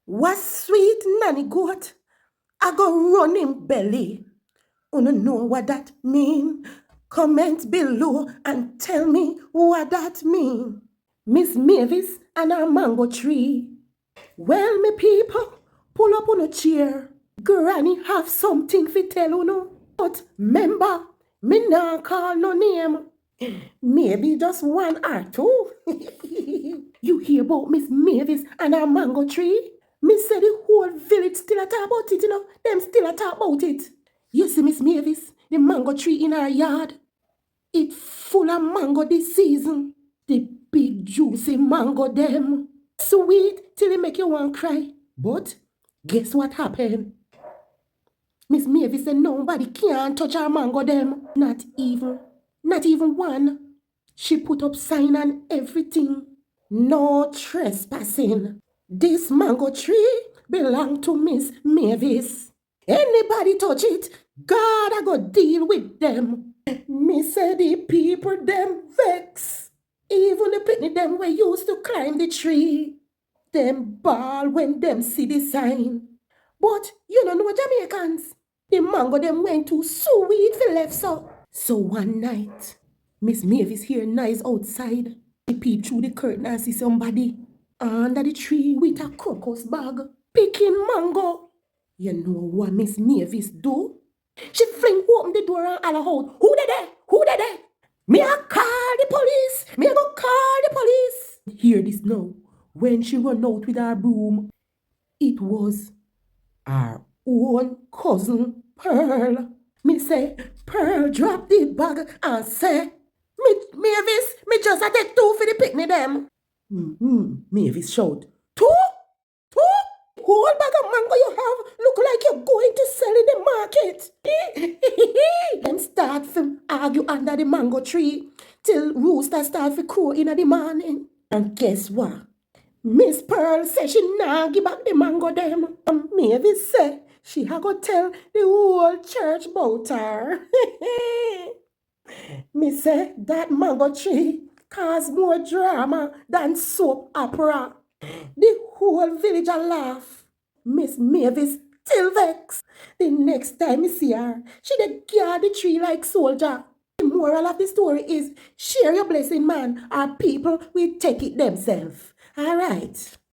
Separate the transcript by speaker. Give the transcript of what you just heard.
Speaker 1: What sweet nanny goat? I go run him belly. Wanna know what that mean? Comment below and tell me what that mean. Miss Mavis and her mango tree. Well, me people, pull up on a chair. Granny have something fi tell you. But remember, me nah call no name. Maybe just one or two. You hear about Miss Mavis and her mango tree? Me say the whole village still a talk about it, Them still a talk about it. You see Miss Mavis, the mango tree in her yard? It full of mango this season. The big juicy mango them. Sweet till it make you want cry. But guess what happened? Miss Mavis said nobody can touch her mango them. Not even one. She put up sign and everything. No trespassing. This mango tree belong to Miss Mavis. Anybody touch it, God I go deal with them. Me say the people them vex. Even the pitney them we used to climb the tree. Them ball when them see the sign. But you don't know Jamaicans. The mango them went too sweet for left so. So one night, Miss Mavis hear noise outside. She peep through the curtain and see somebody under the tree with a crocus bag picking mango. You know what Miss Mavis do? She fling open the door and holler out, "Who there? Who there? Me a call the police! Me a go call the police!" Hear this now. When she run out with her broom, it was our own cousin Pearl. Me say, Pearl drop the bag and say, Mavis, me just a take two for the picnic them. Mavis shout, two? Whole bag of mango you have look like you're going to sell in the market. Them start to argue under the mango tree till rooster start to crow in the morning. And guess what? Miss Pearl say she nah give back the mango them. And Mavis say she ha go tell the whole church about her. Me say that mango tree cause more drama than soap opera. The whole village a laugh. Miss Mavis still vex. The next time me see her, she dey guard the tree like soldier. The moral of the story is share your blessing, man, or people will take it themselves. All right.